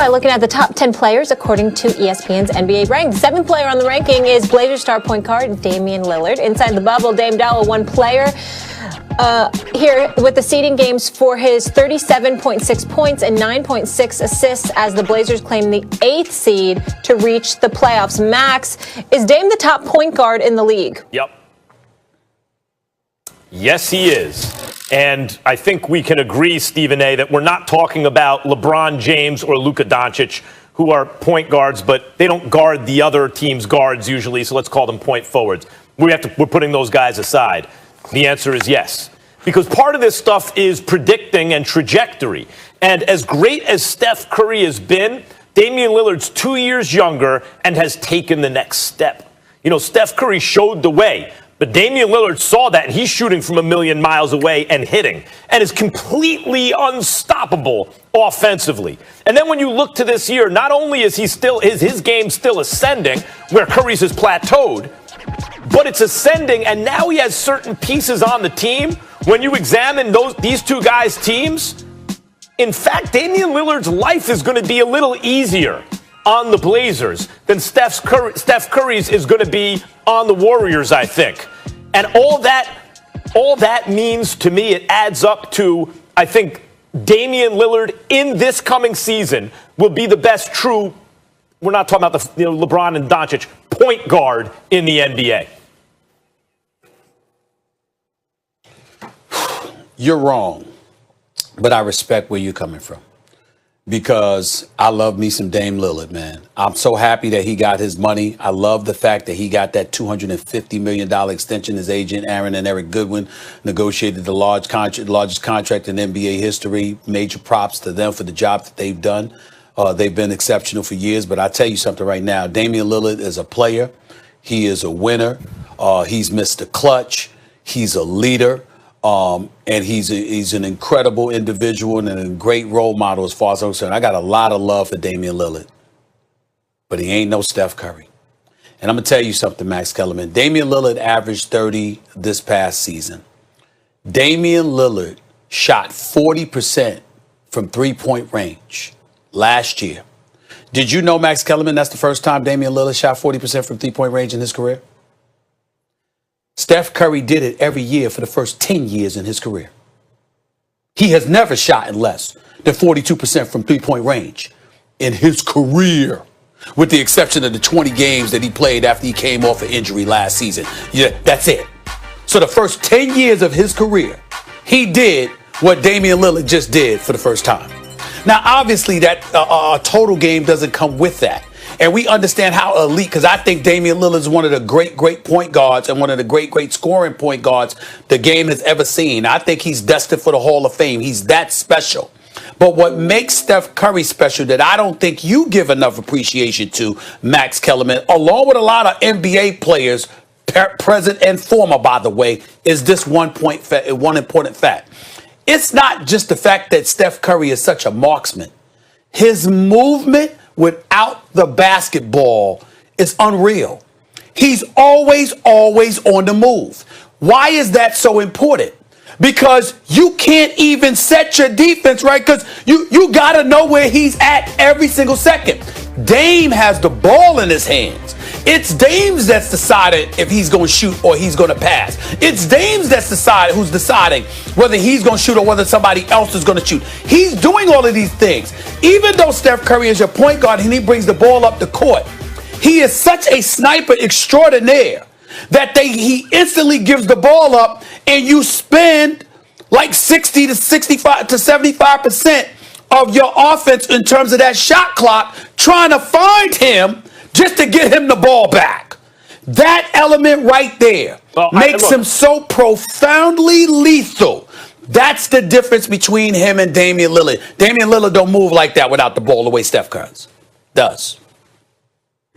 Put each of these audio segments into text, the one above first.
by looking at the top 10 players according to ESPN's NBA rank. The seventh player on the ranking is Blazers star point guard Damian Lillard. Inside the bubble, Dame Doll, one player here with the seeding games for his 37.6 points and 9.6 assists as the Blazers claim the 8th seed to reach the playoffs. Max, is Dame the top point guard in the league? Yep. Yes, he is. And I think we can agree, Stephen A., that we're not talking about LeBron James or Luka Doncic, who are point guards, but they don't guard the other team's guards usually, so let's call them point forwards. We're putting those guys aside. The answer is yes. Because part of this stuff is predicting and trajectory. And as great as Steph Curry has been, Damian Lillard's 2 years younger and has taken the next step. You know, Steph Curry showed the way. But Damian Lillard saw that, and he's shooting from a million miles away and hitting, and is completely unstoppable offensively. And then when you look to this year, not only is his game still ascending, where Curry's has plateaued, but it's ascending, and now he has certain pieces on the team. When you examine these two guys' teams, in fact, Damian Lillard's life is going to be a little easier on the Blazers than Steph Curry's is going to be on the Warriors, I think. And all that means to me, it adds up to, I think, Damian Lillard in this coming season will be the best true, we're not talking about the LeBron and Doncic, point guard in the NBA. You're wrong, but I respect where you're coming from. Because I love me some Dame Lillard, man. I'm so happy that he got his money. I love the fact that he got that $250 million extension. His agent, Aaron and Eric Goodwin, negotiated the largest contract in NBA history. Major props to them for the job that they've done. They've been exceptional for years. But I tell you something right now. Damian Lillard is a player. He is a winner. He's Mr. Clutch. He's a leader. And he's an incredible individual and a great role model as far as I'm concerned. I got a lot of love for Damian Lillard, but he ain't no Steph Curry. And I'm going to tell you something, Max Kellerman. Damian Lillard averaged 30 this past season. Damian Lillard shot 40% from three-point range last year. Did you know, Max Kellerman, that's the first time Damian Lillard shot 40% from three-point range in his career? Steph Curry did it every year for the first 10 years in his career. He has never shot in less than 42% from three-point range in his career, with the exception of the 20 games that he played after he came off an injury last season. Yeah, that's it. So the first 10 years of his career, he did what Damian Lillard just did for the first time. Now, obviously, that total game doesn't come with that. And we understand how elite, because I think Damian Lillard is one of the great point guards and one of the great scoring point guards the game has ever seen. I think he's destined for the Hall of Fame. He's that special. But what makes Steph Curry special that I don't think you give enough appreciation to, Max Kellerman, along with a lot of NBA players, present and former, by the way, is this one important fact. It's not just the fact that Steph Curry is such a marksman. His movement without the basketball is unreal. He's always on the move. Why is that so important? Because you can't even set your defense right, because you got to know where he's at every single second. Dame has the ball in his hands. It's Dame's that's deciding if he's going to shoot or he's going to pass. It's Dame's that's who's deciding whether he's going to shoot or whether somebody else is going to shoot. He's doing all of these things. Even though Steph Curry is your point guard and he brings the ball up the court, he is such a sniper extraordinaire that he instantly gives the ball up, and you spend like 60 to 65 to 75% of your offense in terms of that shot clock trying to find him just to get him the ball back. That element right there makes him so profoundly lethal. That's the difference between him and Damian Lillard. Damian Lillard don't move like that without the ball the way Steph Curry does.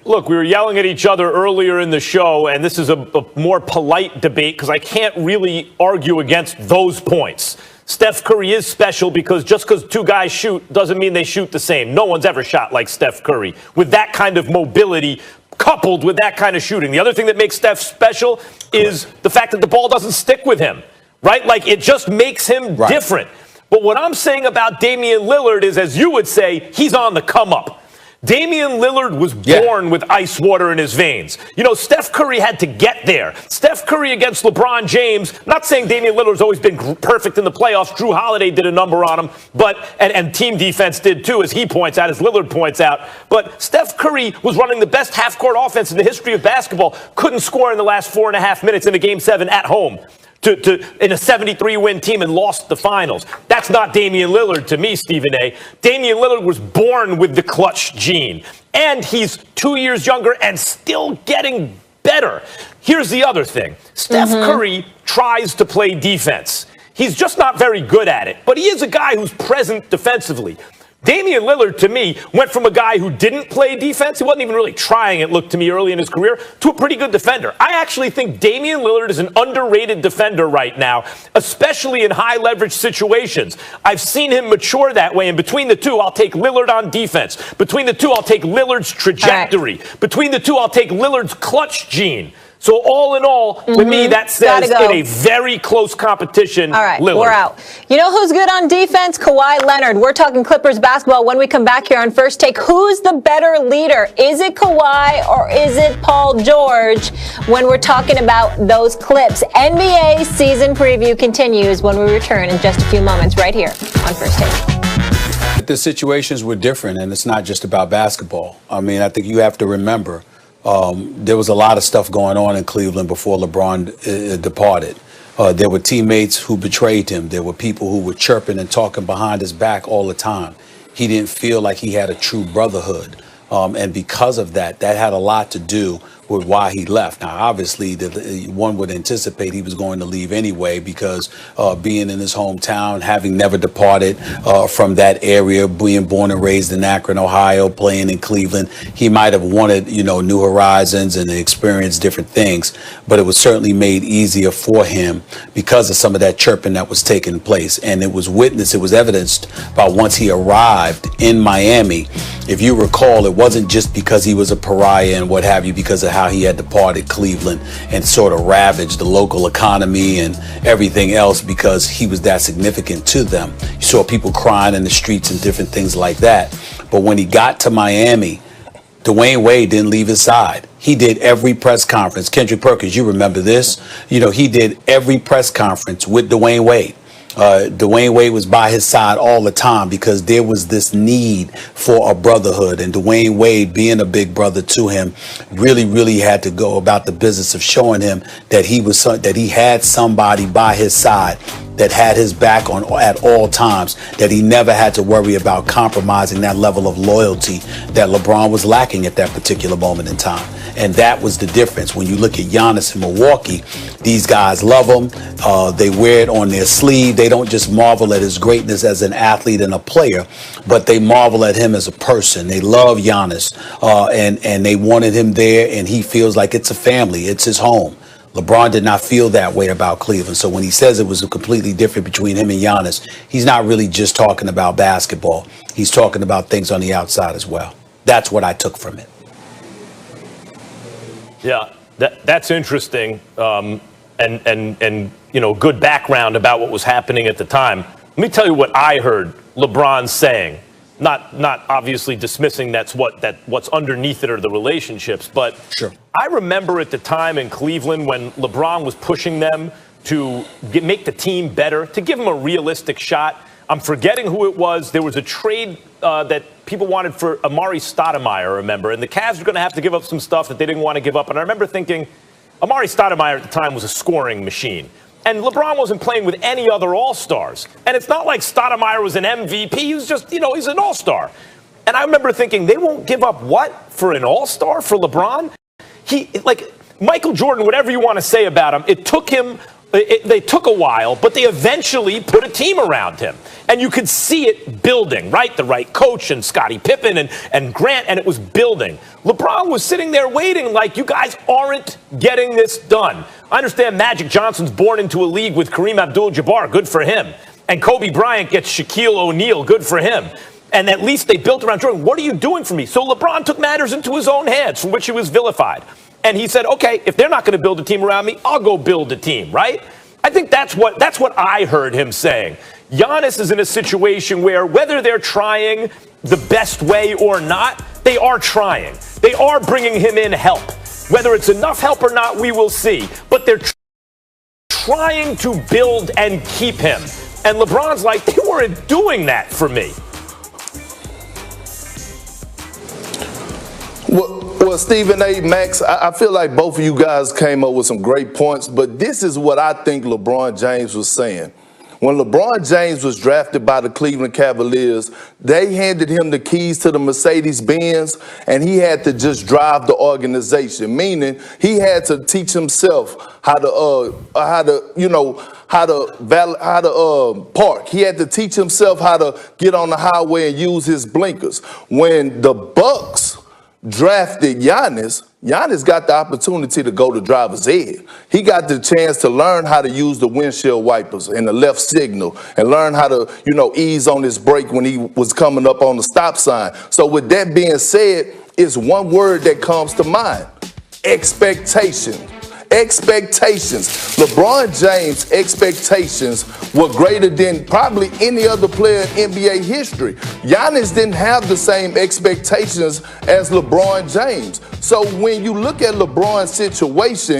Look, we were yelling at each other earlier in the show, and this is a more polite debate because I can't really argue against those points. Steph Curry is special because just because two guys shoot doesn't mean they shoot the same. No one's ever shot like Steph Curry with that kind of mobility coupled with that kind of shooting. The other thing that makes Steph special is the fact that the ball doesn't stick with him, right? Like, it just makes him different. But what I'm saying about Damian Lillard is, as you would say, he's on the come up. Damian Lillard was born with ice water in his veins. You know, Steph Curry had to get there. Steph Curry against LeBron James, not saying Damian Lillard's always been perfect in the playoffs. Drew Holiday did a number on him, but and team defense did too, as he points out, as Lillard points out. But Steph Curry was running the best half-court offense in the history of basketball, couldn't score in the last 4.5 minutes in a Game 7 at home. In a 73-win team and lost the finals. That's not Damian Lillard to me, Stephen A. Damian Lillard was born with the clutch gene. And he's 2 years younger and still getting better. Here's the other thing. Steph Curry tries to play defense. He's just not very good at it. But he is a guy who's present defensively. Damian Lillard, to me, went from a guy who didn't play defense, he wasn't even really trying, it looked to me early in his career, to a pretty good defender. I actually think Damian Lillard is an underrated defender right now, especially in high-leverage situations. I've seen him mature that way, and between the two, I'll take Lillard on defense. Between the two, I'll take Lillard's trajectory. Right. Between the two, I'll take Lillard's clutch gene. So all in all, to me, that says in a very close competition, all right, Lillard. We're out. You know who's good on defense? Kawhi Leonard. We're talking Clippers basketball when we come back here on First Take. Who's the better leader? Is it Kawhi or is it Paul George when we're talking about those clips? NBA season preview continues when we return in just a few moments right here on First Take. The situations were different, and it's not just about basketball. I mean, I think you have to remember there was a lot of stuff going on in Cleveland before LeBron departed. There were teammates who betrayed him. There were people who were chirping and talking behind his back all the time. He didn't feel like he had a true brotherhood. And because of that, that had a lot to do with why he left. Now, obviously, one would anticipate he was going to leave anyway because being in his hometown, having never departed from that area, being born and raised in Akron, Ohio, playing in Cleveland, he might have wanted, new horizons and experience different things. But it was certainly made easier for him because of some of that chirping that was taking place. And it was evidenced by once he arrived in Miami. If you recall, it wasn't just because he was a pariah and what have you, because of how he had departed Cleveland and sort of ravaged the local economy and everything else because he was that significant to them. You saw people crying in the streets and different things like that. But when he got to Miami, Dwayne Wade didn't leave his side. He did every press conference. Kendrick Perkins, you remember this? He did every press conference with Dwayne Wade. Dwayne Wade was by his side all the time because there was this need for a brotherhood, and Dwayne Wade, being a big brother to him, really had to go about the business of showing him that he had somebody by his side that had his back on at all times, that he never had to worry about compromising that level of loyalty that LeBron was lacking at that particular moment in time. And that was the difference. When you look at Giannis in Milwaukee, these guys love him. They wear it on their sleeve. They don't just marvel at his greatness as an athlete and a player, but they marvel at him as a person. They love Giannis, and they wanted him there, and he feels like it's a family. It's his home. LeBron did not feel that way about Cleveland. So when he says it was a completely different between him and Giannis, he's not really just talking about basketball. He's talking about things on the outside as well. That's what I took from it. Yeah, that's interesting, and good background about what was happening at the time. Let me tell you what I heard LeBron saying. Not obviously dismissing what's underneath it or the relationships, but sure. I remember at the time in Cleveland when LeBron was pushing them to make the team better, to give them a realistic shot. I'm forgetting who it was. There was a trade that people wanted for Amari Stoudemire, remember, and the Cavs were going to have to give up some stuff that they didn't want to give up. And I remember thinking Amari Stoudemire at the time was a scoring machine. And LeBron wasn't playing with any other all-stars. And it's not like Stoudemire was an MVP. He was just, he's an all-star. And I remember thinking, they won't give up what for an all-star for LeBron? Michael Jordan, whatever you want to say about him, they took a while, but they eventually put a team around him. And you could see it building, right? The right coach and Scottie Pippen and Grant, and it was building. LeBron was sitting there waiting like, you guys aren't getting this done. I understand Magic Johnson's born into a league with Kareem Abdul-Jabbar. Good for him. And Kobe Bryant gets Shaquille O'Neal. Good for him. And at least they built around Jordan. What are you doing for me? So LeBron took matters into his own hands, from which he was vilified. And he said, okay, if they're not going to build a team around me, I'll go build a team, right? I think that's what I heard him saying. Giannis is in a situation where whether they're trying the best way or not, they are trying. They are bringing him in help. Whether it's enough help or not, we will see. But they're trying to build and keep him. And LeBron's like, they weren't doing that for me. Well, Stephen A. Max, I feel like both of you guys came up with some great points, but this is what I think LeBron James was saying. When LeBron James was drafted by the Cleveland Cavaliers, they handed him the keys to the Mercedes-Benz, and he had to just drive the organization, meaning he had to teach himself how to park. He had to teach himself how to get on the highway and use his blinkers. When the Bucks drafted Giannis got the opportunity to go to driver's ed. He got the chance to learn how to use the windshield wipers and the left signal and learn how to, ease on his brake when he was coming up on the stop sign. So with that being said, it's one word that comes to mind: expectation. Expectations. LeBron James' expectations were greater than probably any other player in NBA history. Giannis didn't have the same expectations as LeBron James. So when you look at LeBron's situation,